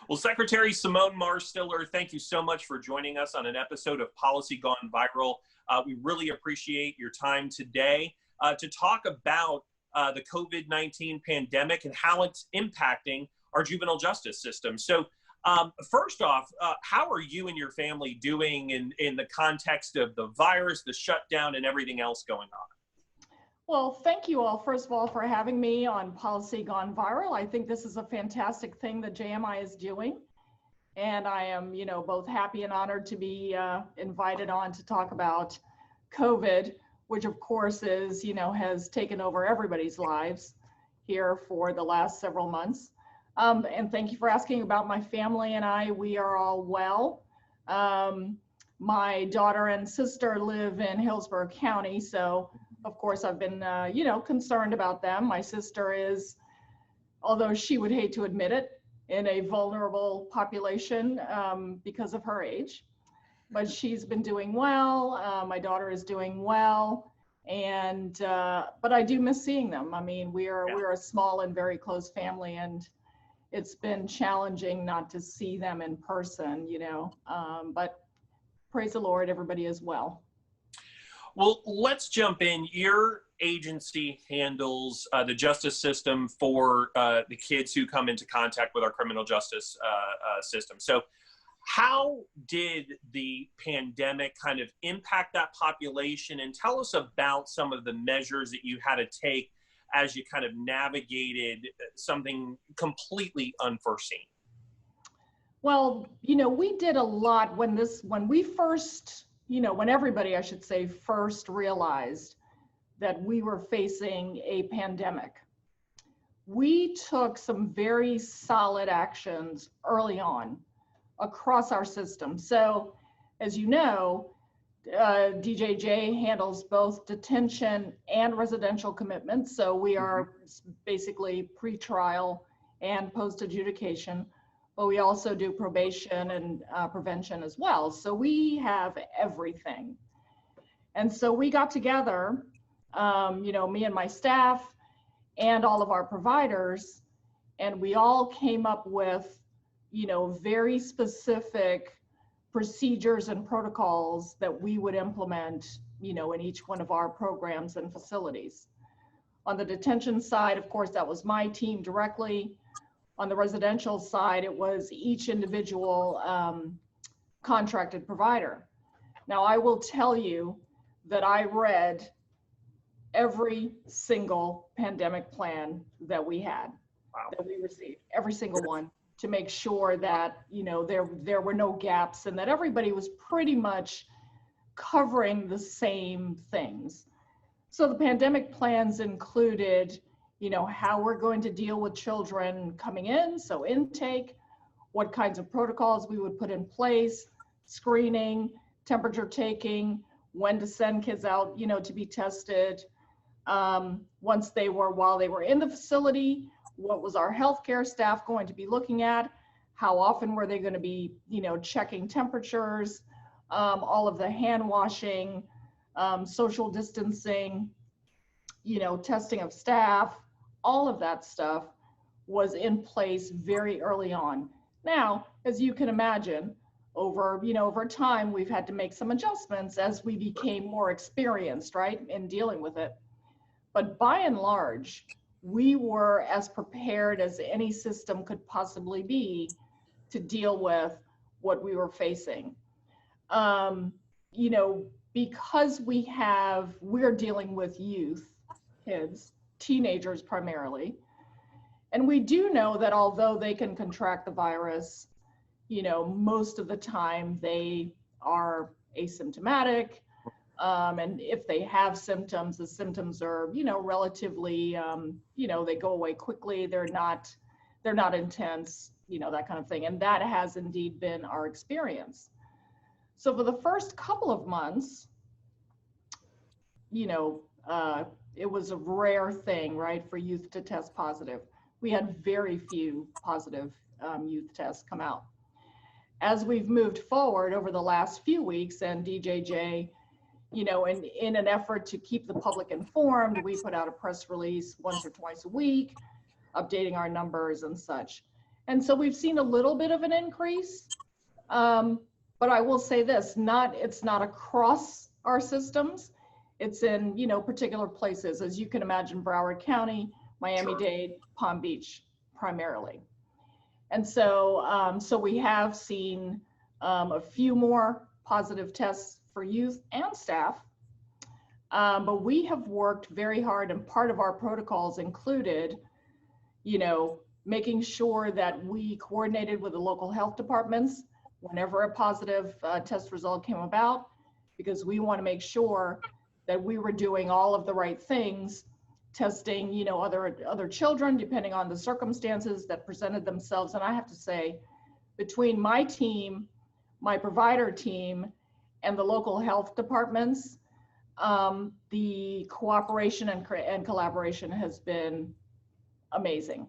Well, Secretary Simone Marstiller, thank you so much for joining us on an episode of Policy Gone Viral. We really appreciate your time today to talk about the COVID-19 pandemic and how it's impacting our juvenile justice system. So first off, how are you and your family doing in the context of the virus, the shutdown, and everything else going on? Well, thank you all, first of all, for having me on Policy Gone Viral. I think this is a fantastic thing that JMI is doing. And I am, both happy and honored to be invited on to talk about COVID, which of course is, has taken over everybody's lives here for the last several months. And thank you for asking about my family and I. We are all well. My daughter and sister live in Hillsborough County, so of course, I've been, concerned about them. My sister is, although she would hate to admit it, in a vulnerable population because of her age. But she's been doing well. My daughter is doing well. And, but I do miss seeing them. I mean, we're a small and very close family, and it's been challenging not to see them in person, but praise the Lord, everybody is well. Well, let's jump in. Your agency handles the justice system for the kids who come into contact with our criminal justice system. So how did the pandemic kind of impact that population? And tell us about some of the measures that you had to take as you kind of navigated something completely unforeseen. Well, we did a lot when everybody, I should say, first realized that we were facing a pandemic. We took some very solid actions early on across our system. So, as you know, DJJ handles both detention and residential commitments. So we are basically pretrial and post-adjudication. But we also do probation and prevention as well. So we have everything. And so we got together, me and my staff and all of our providers, and we all came up with, very specific procedures and protocols that we would implement, in each one of our programs and facilities. On the detention side, of course, that was my team directly. On the residential side, it was each individual contracted provider. Now, I will tell you that I read every single pandemic plan that we had, that we received, every single one, to make sure that, there were no gaps and that everybody was pretty much covering the same things. So the pandemic plans included how we're going to deal with children coming in, so intake, what kinds of protocols we would put in place, screening, temperature taking, when to send kids out, to be tested. While they were in the facility, what was our healthcare staff going to be looking at? How often were they going to be, checking temperatures, all of the hand washing, social distancing, testing of staff. All of that stuff was in place very early on. Now, as you can imagine, over time, we've had to make some adjustments as we became more experienced, right, in dealing with it. But by and large, we were as prepared as any system could possibly be to deal with what we were facing. Because we're dealing with youth, kids, teenagers primarily. And we do know that although they can contract the virus, most of the time they are asymptomatic. And if they have symptoms, the symptoms are, relatively, they go away quickly. They're not intense, that kind of thing. And that has indeed been our experience. So for the first couple of months, it was a rare thing, right, for youth to test positive. We had very few positive youth tests come out. As we've moved forward over the last few weeks, and DJJ, in an effort to keep the public informed, we put out a press release once or twice a week, updating our numbers and such. And so we've seen a little bit of an increase. But I will say this, it's not across our systems. It's in, particular places, as you can imagine, Broward County, Miami-Dade, Palm Beach, primarily. And so, so we have seen a few more positive tests for youth and staff. But we have worked very hard, and part of our protocols included, making sure that we coordinated with the local health departments whenever a positive test result came about, because we want to make sure that we were doing all of the right things, testing, other children, depending on the circumstances that presented themselves. And I have to say, between my team, my provider team, and the local health departments, the cooperation and collaboration has been amazing.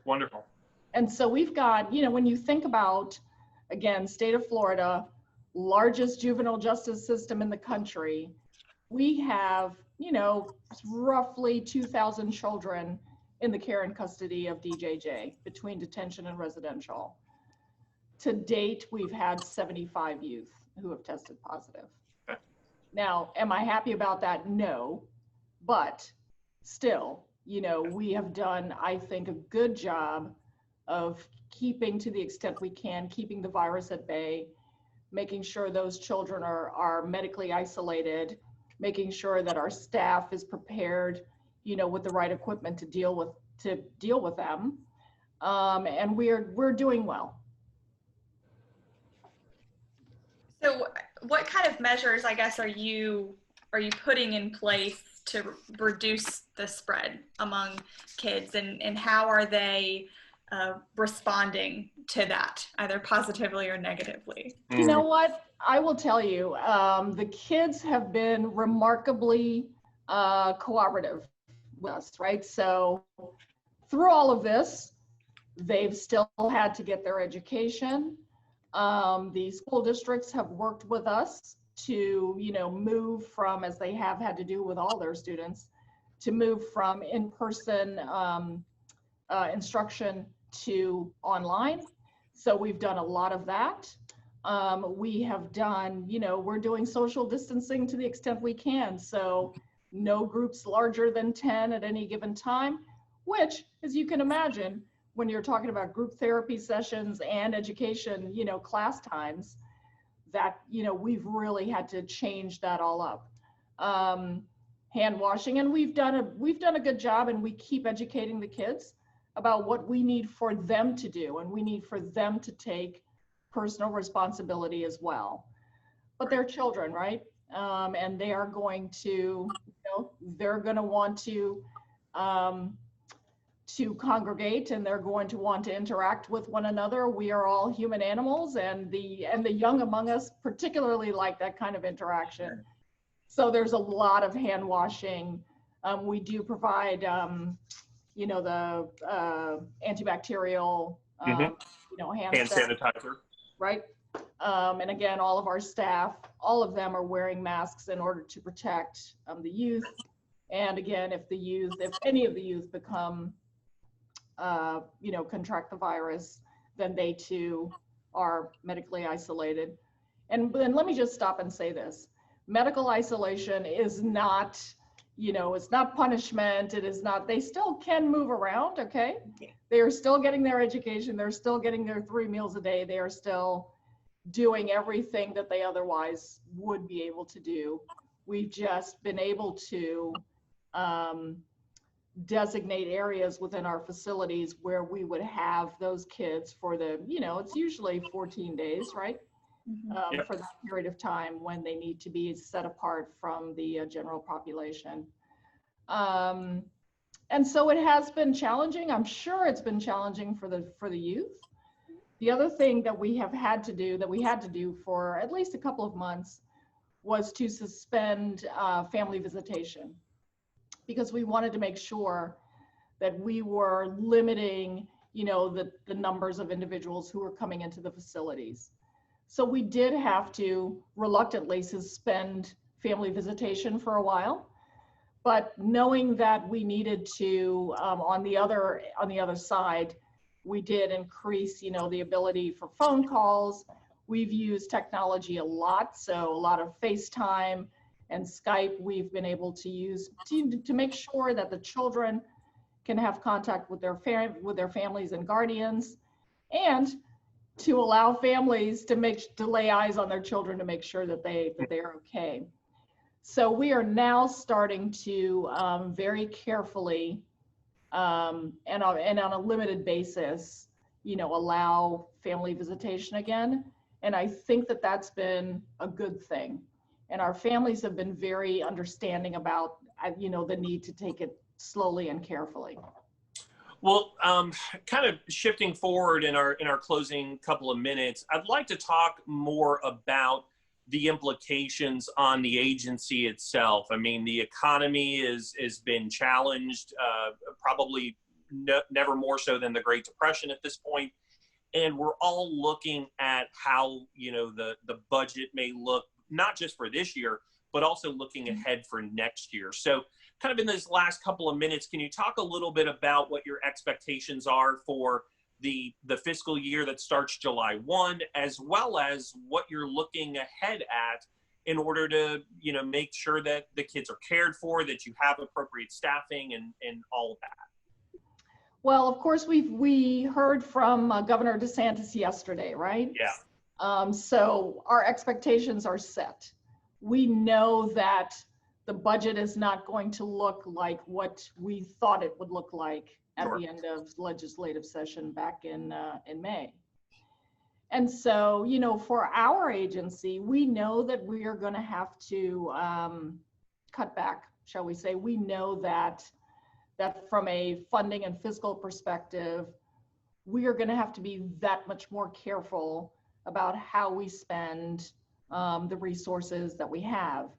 Wonderful. And so we've got, when you think about, again, state of Florida, largest juvenile justice system in the country, we have, roughly 2,000 children in the care and custody of DJJ between detention and residential. To date, we've had 75 youth who have tested positive. Okay. Now, am I happy about that? No, but still, we have done, I think, a good job of keeping, to the extent we can, keeping the virus at bay, making sure those children are medically isolated, making sure that our staff is prepared, with the right equipment to deal with them, and we're doing well. So, what kind of measures, I guess, are you putting in place to reduce the spread among kids, and how are they responding to that, either positively or negatively? You know what? I will tell you, the kids have been remarkably cooperative with us, right? So through all of this, they've still had to get their education. The school districts have worked with us to, move from, as they have had to do with all their students, to move from in-person instruction to online. So we've done a lot of that. We have done, we're doing social distancing to the extent we can. So no groups larger than 10 at any given time, which, as you can imagine, when you're talking about group therapy sessions and education, class times, that, we've really had to change that all up. Hand washing, and we've done a good job, and we keep educating the kids about what we need for them to do, and we need for them to take personal responsibility as well. But they're children, right? And they are going to, they're going to want to congregate, and they're going to want to interact with one another. We are all human animals, and the young among us particularly like that kind of interaction. So there's a lot of hand washing. We do provide, the antibacterial, hand sanitizer. Right. And again, all of our staff, all of them are wearing masks in order to protect the youth. And again, if any of the youth become, contract the virus, then they too are medically isolated. And then let me just stop and say this. Medical isolation is not, it's not punishment. It is not, they still can move around, okay? They are still getting their education. They're still getting their 3 meals a day. They are still doing everything that they otherwise would be able to do. We've just been able to designate areas within our facilities where we would have those kids for the, it's usually 14 days, right? For that period of time when they need to be set apart from the general population. And so it has been challenging. I'm sure it's been challenging for the youth. The other thing that we had to do for at least a couple of months was to suspend family visitation, because we wanted to make sure that we were limiting, the numbers of individuals who were coming into the facilities. So we did have to reluctantly suspend family visitation for a while, but knowing that we needed to, on the other side, We did increase, the ability for phone calls. We've used technology a lot, so a lot of FaceTime and Skype we've been able to use to make sure that the children can have contact with their families and guardians, and to allow families to lay eyes on their children to make sure that they are okay. So we are now starting to very carefully and on a limited basis, allow family visitation again. And I think that that's been a good thing. And our families have been very understanding about, the need to take it slowly and carefully. Well, kind of shifting forward in our closing couple of minutes, I'd like to talk more about the implications on the agency itself. I mean, the economy has been challenged, probably never more so than the Great Depression at this point. And we're all looking at how, the budget may look, not just for this year, but also looking ahead for next year. So kind of in this last couple of minutes, can you talk a little bit about what your expectations are for the fiscal year that starts July 1, as well as what you're looking ahead at in order to, make sure that the kids are cared for, that you have appropriate staffing and all of that? Well, of course, we heard from Governor DeSantis yesterday, right? Yeah. So our expectations are set. We know that the budget is not going to look like what we thought it would look like at the end of legislative session back in May. And so, for our agency, we know that we are going to have to cut back, shall we say. We know that from a funding and fiscal perspective, we are going to have to be that much more careful about how we spend the resources that we have.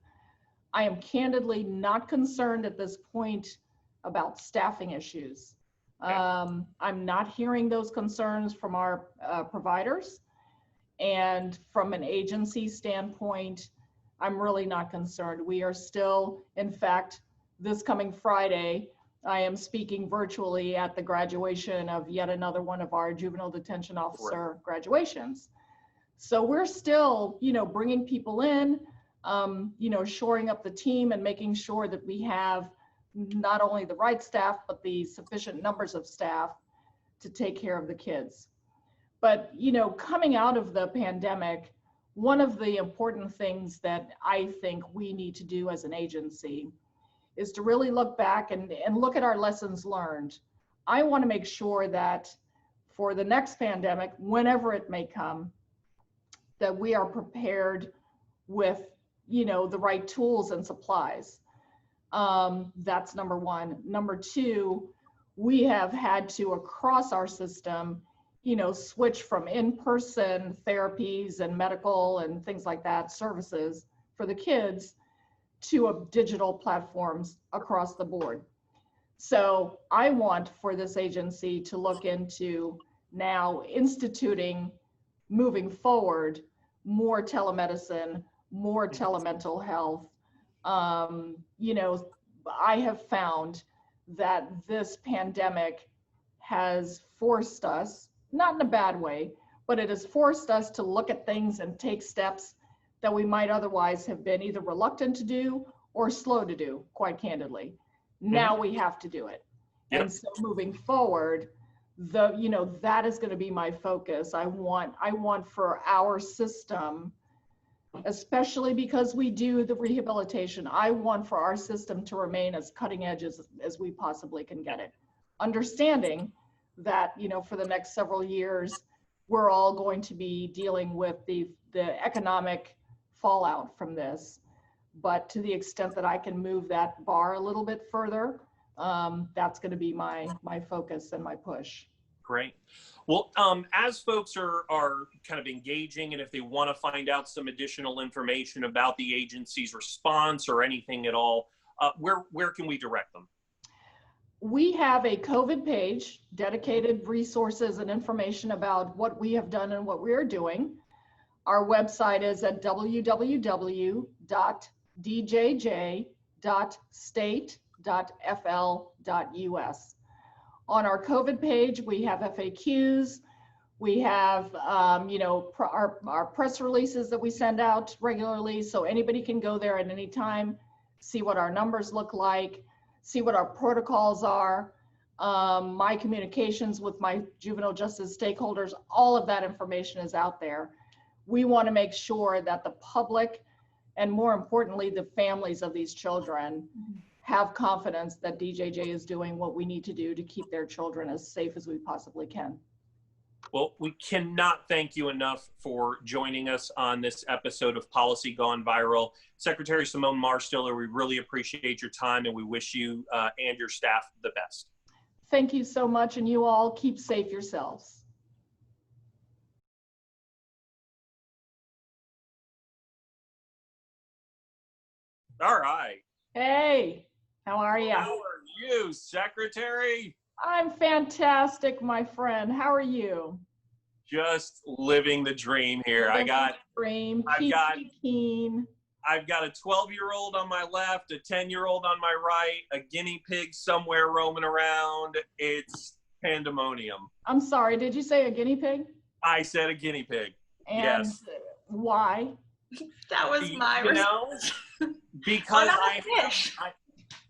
I am candidly not concerned at this point about staffing issues. I'm not hearing those concerns from our providers. And from an agency standpoint, I'm really not concerned. We are still, in fact, this coming Friday, I am speaking virtually at the graduation of yet another one of our juvenile detention officer graduations. So we're still, bringing people in, shoring up the team and making sure that we have not only the right staff, but the sufficient numbers of staff to take care of the kids. But, coming out of the pandemic, one of the important things that I think we need to do as an agency is to really look back and look at our lessons learned. I want to make sure that for the next pandemic, whenever it may come, that we are prepared with, the right tools and supplies. That's number one. Number two, we have had to, across our system, switch from in-person therapies and medical and things like that, services for the kids, to digital platforms across the board. So I want for this agency to look into now instituting, moving forward, more telemedicine, more telemental health. I have found that this pandemic has forced us, not in a bad way, but it has forced us to look at things and take steps that we might otherwise have been either reluctant to do or slow to do, quite candidly. Now we have to do it. Yep. And so moving forward, that is going to be my focus. I want for our system, especially because we do the rehabilitation, I want for our system to remain as cutting edge as we possibly can get it. Understanding that, for the next several years, we're all going to be dealing with the economic fallout from this. But to the extent that I can move that bar a little bit further, that's going to be my focus and my push. Great. Well, as folks are kind of engaging, and if they want to find out some additional information about the agency's response or anything at all, where can we direct them? We have a COVID page, dedicated resources and information about what we have done and what we are doing. Our website is at www.djj.state.fl.us. On our COVID page, we have FAQs. We have, our press releases that we send out regularly. So anybody can go there at any time, see what our numbers look like, see what our protocols are, my communications with my juvenile justice stakeholders, all of that information is out there. We want to make sure that the public, and more importantly, the families of these children, have confidence that DJJ is doing what we need to do to keep their children as safe as we possibly can. Well, we cannot thank you enough for joining us on this episode of Policy Gone Viral. Secretary Simone Marstiller, we really appreciate your time, and we wish you and your staff the best. Thank you so much, and you all keep safe yourselves. All right. Hey, how are you? How are you, Secretary? I'm fantastic, my friend. How are you? Just living the dream here. I've got a 12-year-old on my left, a 10-year-old on my right, a guinea pig somewhere roaming around. It's pandemonium. I'm sorry, did you say a guinea pig? I said a guinea pig. And yes. Why? That was my response. Because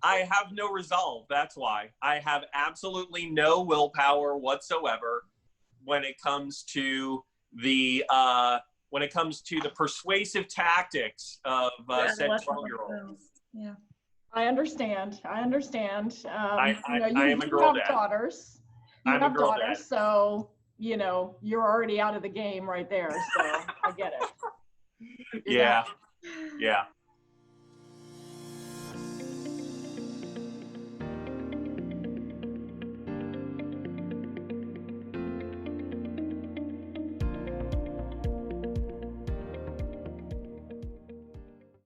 I have no resolve. That's why. I have absolutely no willpower whatsoever when it comes to the persuasive tactics of said 12-year-olds. Yeah. I understand. I am a you girl have dad. daughters. You I'm have a girl daughters, dad. so you're already out of the game right there. So I get it. Yeah. Yeah.